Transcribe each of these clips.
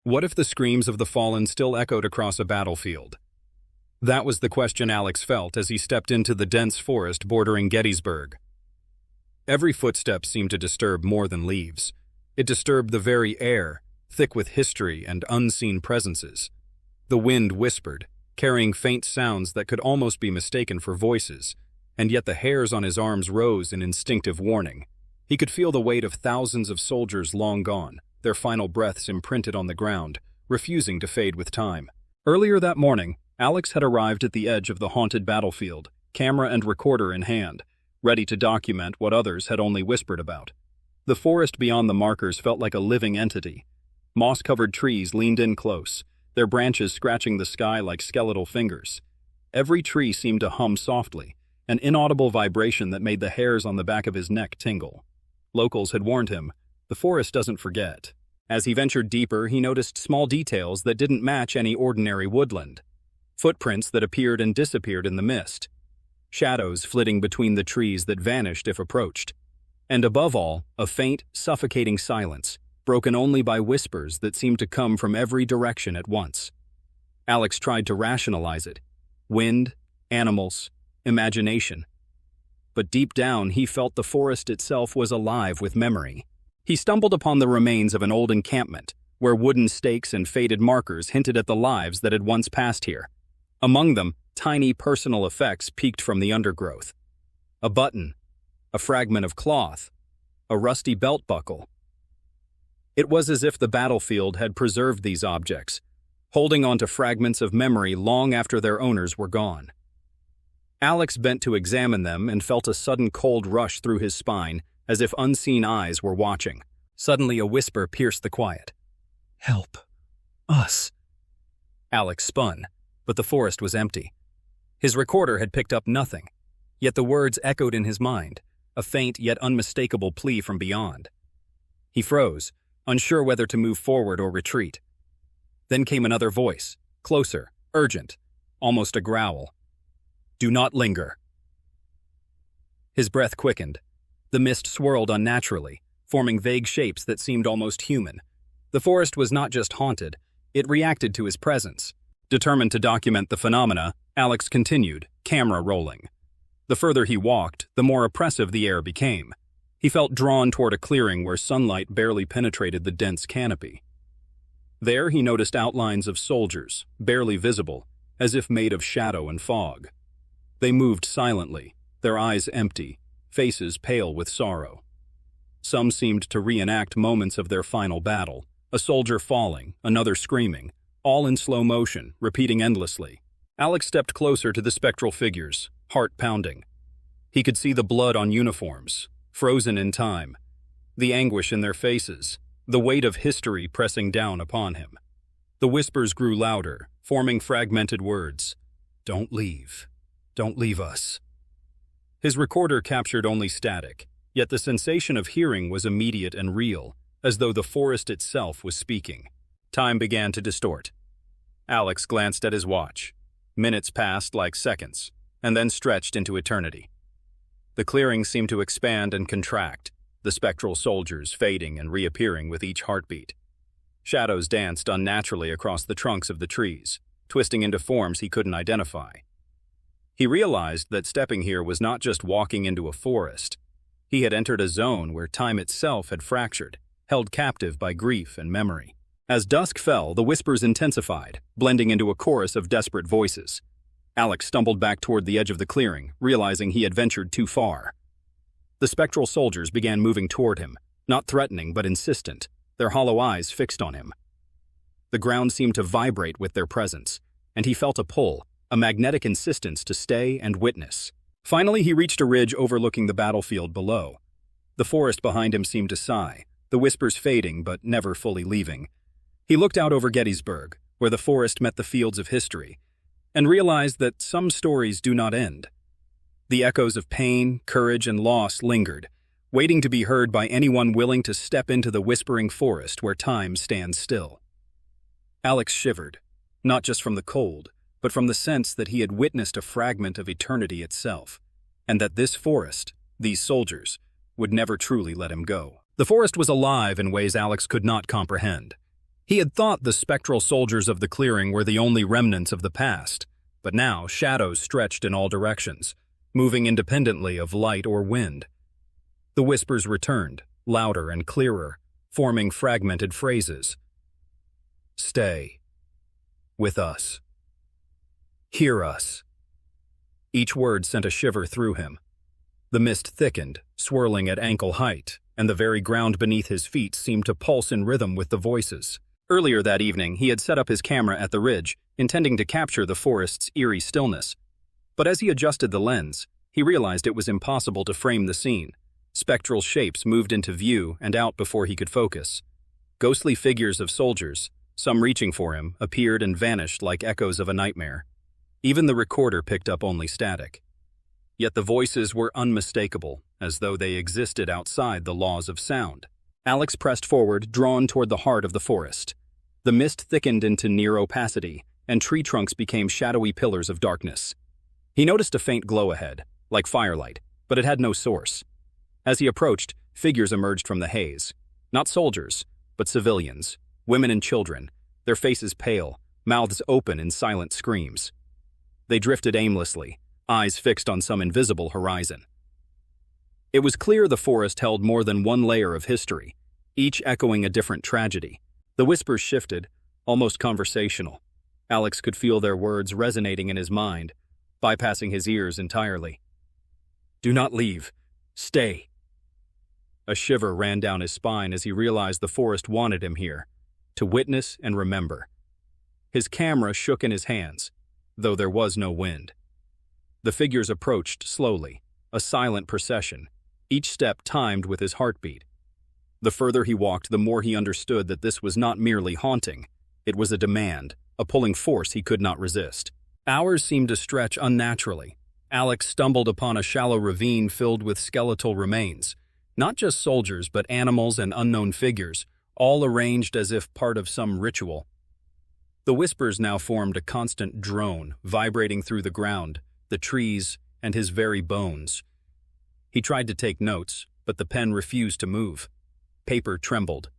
What if the screams of the fallen still echoed across a battlefield? That was the question Alex felt as he stepped into the dense forest bordering Gettysburg. Every footstep seemed to disturb more than leaves. It disturbed the very air, thick with history and unseen presences. The wind whispered, carrying faint sounds that could almost be mistaken for voices, and yet the hairs on his arms rose in instinctive warning. He could feel the weight of thousands of soldiers long gone, their final breaths imprinted on the ground, refusing to fade with time. Earlier that morning, Alex had arrived at the edge of the haunted battlefield, camera and recorder in hand, ready to document what others had only whispered about. The forest beyond the markers felt like a living entity. Moss-covered trees leaned in close, their branches scratching the sky like skeletal fingers. Every tree seemed to hum softly, an inaudible vibration that made the hairs on the back of his neck tingle. Locals had warned him, the forest doesn't forget. As he ventured deeper, he noticed small details that didn't match any ordinary woodland. Footprints that appeared and disappeared in the mist. Shadows flitting between the trees that vanished if approached. And above all, a faint, suffocating silence, broken only by whispers that seemed to come from every direction at once. Alex tried to rationalize it. Wind, animals, imagination. But deep down, he felt the forest itself was alive with memory. He stumbled upon the remains of an old encampment, where wooden stakes and faded markers hinted at the lives that had once passed here. Among them, tiny personal effects peeked from the undergrowth. A button, a fragment of cloth, a rusty belt buckle. It was as if the battlefield had preserved these objects, holding on to fragments of memory long after their owners were gone. Alex bent to examine them and felt a sudden cold rush through his spine, as if unseen eyes were watching. Suddenly a whisper pierced the quiet. "Help. Us." Alex spun, but the forest was empty. His recorder had picked up nothing, yet the words echoed in his mind, a faint yet unmistakable plea from beyond. He froze, unsure whether to move forward or retreat. Then came another voice, closer, urgent, almost a growl. "Do not linger." His breath quickened. The mist swirled unnaturally, forming vague shapes that seemed almost human. The forest was not just haunted, it reacted to his presence. Determined to document the phenomena, Alex continued, camera rolling. The further he walked, the more oppressive the air became. He felt drawn toward a clearing where sunlight barely penetrated the dense canopy. There he noticed outlines of soldiers, barely visible, as if made of shadow and fog. They moved silently, their eyes empty, faces pale with sorrow. Some seemed to reenact moments of their final battle, a soldier falling, another screaming, all in slow motion, repeating endlessly. Alex stepped closer to the spectral figures, heart pounding. He could see the blood on uniforms, frozen in time, the anguish in their faces, the weight of history pressing down upon him. The whispers grew louder, forming fragmented words. "Don't leave. Don't leave us." His recorder captured only static, yet the sensation of hearing was immediate and real, as though the forest itself was speaking. Time began to distort. Alex glanced at his watch. Minutes passed like seconds, and then stretched into eternity. The clearing seemed to expand and contract, the spectral soldiers fading and reappearing with each heartbeat. Shadows danced unnaturally across the trunks of the trees, twisting into forms he couldn't identify. He realized that stepping here was not just walking into a forest. He had entered a zone where time itself had fractured, held captive by grief and memory. As dusk fell, the whispers intensified, blending into a chorus of desperate voices. Alex stumbled back toward the edge of the clearing, realizing he had ventured too far. The spectral soldiers began moving toward him, not threatening but insistent, their hollow eyes fixed on him. The ground seemed to vibrate with their presence, and he felt a pull, a magnetic insistence to stay and witness. Finally, he reached a ridge overlooking the battlefield below. The forest behind him seemed to sigh, the whispers fading but never fully leaving. He looked out over Gettysburg, where the forest met the fields of history, and realized that some stories do not end. The echoes of pain, courage, and loss lingered, waiting to be heard by anyone willing to step into the whispering forest where time stands still. Alex shivered, not just from the cold, but from the sense that he had witnessed a fragment of eternity itself, and that this forest, these soldiers, would never truly let him go. The forest was alive in ways Alex could not comprehend. He had thought the spectral soldiers of the clearing were the only remnants of the past, but now shadows stretched in all directions, moving independently of light or wind. The whispers returned, louder and clearer, forming fragmented phrases. Stay. With us. Hear us. Each word sent a shiver through him. The mist thickened, swirling at ankle height, and the very ground beneath his feet seemed to pulse in rhythm with the voices. Earlier that evening, he had set up his camera at the ridge, intending to capture the forest's eerie stillness. But as he adjusted the lens, he realized it was impossible to frame the scene. Spectral shapes moved into view and out before he could focus. Ghostly figures of soldiers, some reaching for him, appeared and vanished like echoes of a nightmare. Even the recorder picked up only static. Yet the voices were unmistakable, as though they existed outside the laws of sound. Alex pressed forward, drawn toward the heart of the forest. The mist thickened into near opacity, and tree trunks became shadowy pillars of darkness. He noticed a faint glow ahead, like firelight, but it had no source. As he approached, figures emerged from the haze. Not soldiers, but civilians, women and children, their faces pale, mouths open in silent screams. They drifted aimlessly, eyes fixed on some invisible horizon. It was clear the forest held more than one layer of history, each echoing a different tragedy. The whispers shifted, almost conversational. Alex could feel their words resonating in his mind, bypassing his ears entirely. Do not leave. Stay. A shiver ran down his spine as he realized the forest wanted him here, to witness and remember. His camera shook in his hands, though there was no wind. The figures approached slowly, a silent procession, each step timed with his heartbeat. The further he walked, the more he understood that this was not merely haunting. It was a demand, a pulling force he could not resist. Hours seemed to stretch unnaturally. Alex stumbled upon a shallow ravine filled with skeletal remains. Not just soldiers, but animals and unknown figures, all arranged as if part of some ritual. The whispers now formed a constant drone, vibrating through the ground, the trees, and his very bones. He tried to take notes, but the pen refused to move. Paper trembled.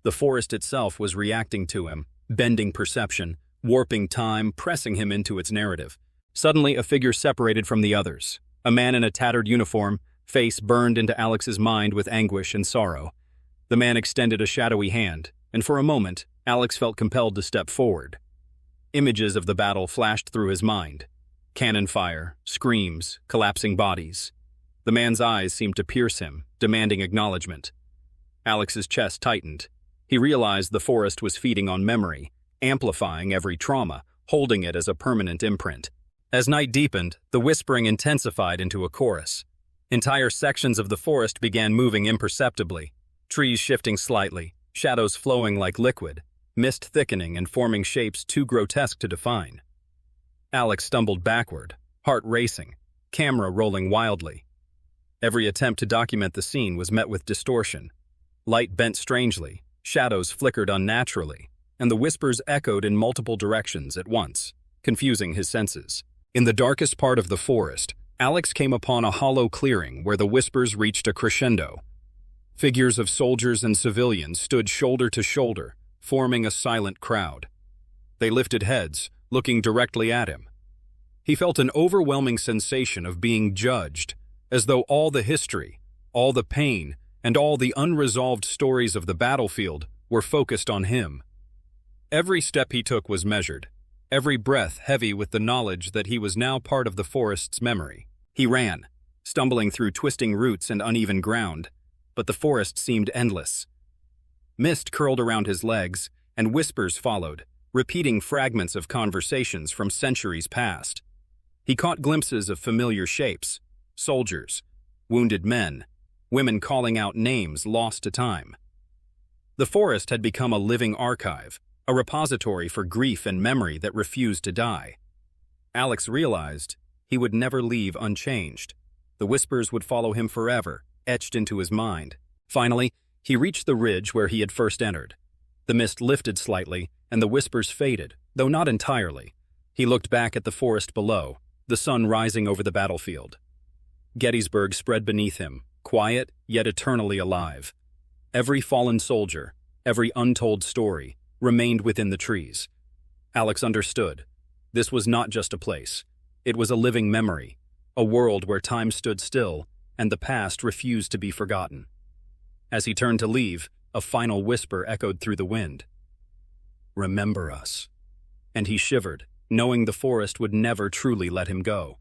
The forest itself was reacting to him, bending perception, warping time, pressing him into its narrative. Suddenly, a figure separated from the others. A man in a tattered uniform, face burned into Alex's mind with anguish and sorrow. The man extended a shadowy hand, and for a moment, Alex felt compelled to step forward. Images of the battle flashed through his mind. Cannon fire, screams, collapsing bodies. The man's eyes seemed to pierce him, demanding acknowledgement. Alex's chest tightened. He realized the forest was feeding on memory, amplifying every trauma, holding it as a permanent imprint. As night deepened, the whispering intensified into a chorus. Entire sections of the forest began moving imperceptibly, trees shifting slightly, shadows flowing like liquid, mist thickening and forming shapes too grotesque to define. Alex stumbled backward, heart racing, camera rolling wildly. Every attempt to document the scene was met with distortion. Light bent strangely, shadows flickered unnaturally, and the whispers echoed in multiple directions at once, confusing his senses. In the darkest part of the forest, Alex came upon a hollow clearing where the whispers reached a crescendo. Figures of soldiers and civilians stood shoulder to shoulder, forming a silent crowd. They lifted heads, looking directly at him. He felt an overwhelming sensation of being judged, as though all the history, all the pain, and all the unresolved stories of the battlefield were focused on him. Every step he took was measured, every breath heavy with the knowledge that he was now part of the forest's memory. He ran, stumbling through twisting roots and uneven ground, but the forest seemed endless. Mist curled around his legs, and whispers followed, repeating fragments of conversations from centuries past. He caught glimpses of familiar shapes, soldiers, wounded men, women calling out names lost to time. The forest had become a living archive, a repository for grief and memory that refused to die. Alex realized he would never leave unchanged. The whispers would follow him forever, etched into his mind. Finally, he reached the ridge where he had first entered. The mist lifted slightly, and the whispers faded, though not entirely. He looked back at the forest below, the sun rising over the battlefield. Gettysburg spread beneath him, quiet yet eternally alive. Every fallen soldier, every untold story, remained within the trees. Alex understood. This was not just a place. It was a living memory, a world where time stood still and the past refused to be forgotten. As he turned to leave, a final whisper echoed through the wind. "Remember us." And he shivered, knowing the forest would never truly let him go.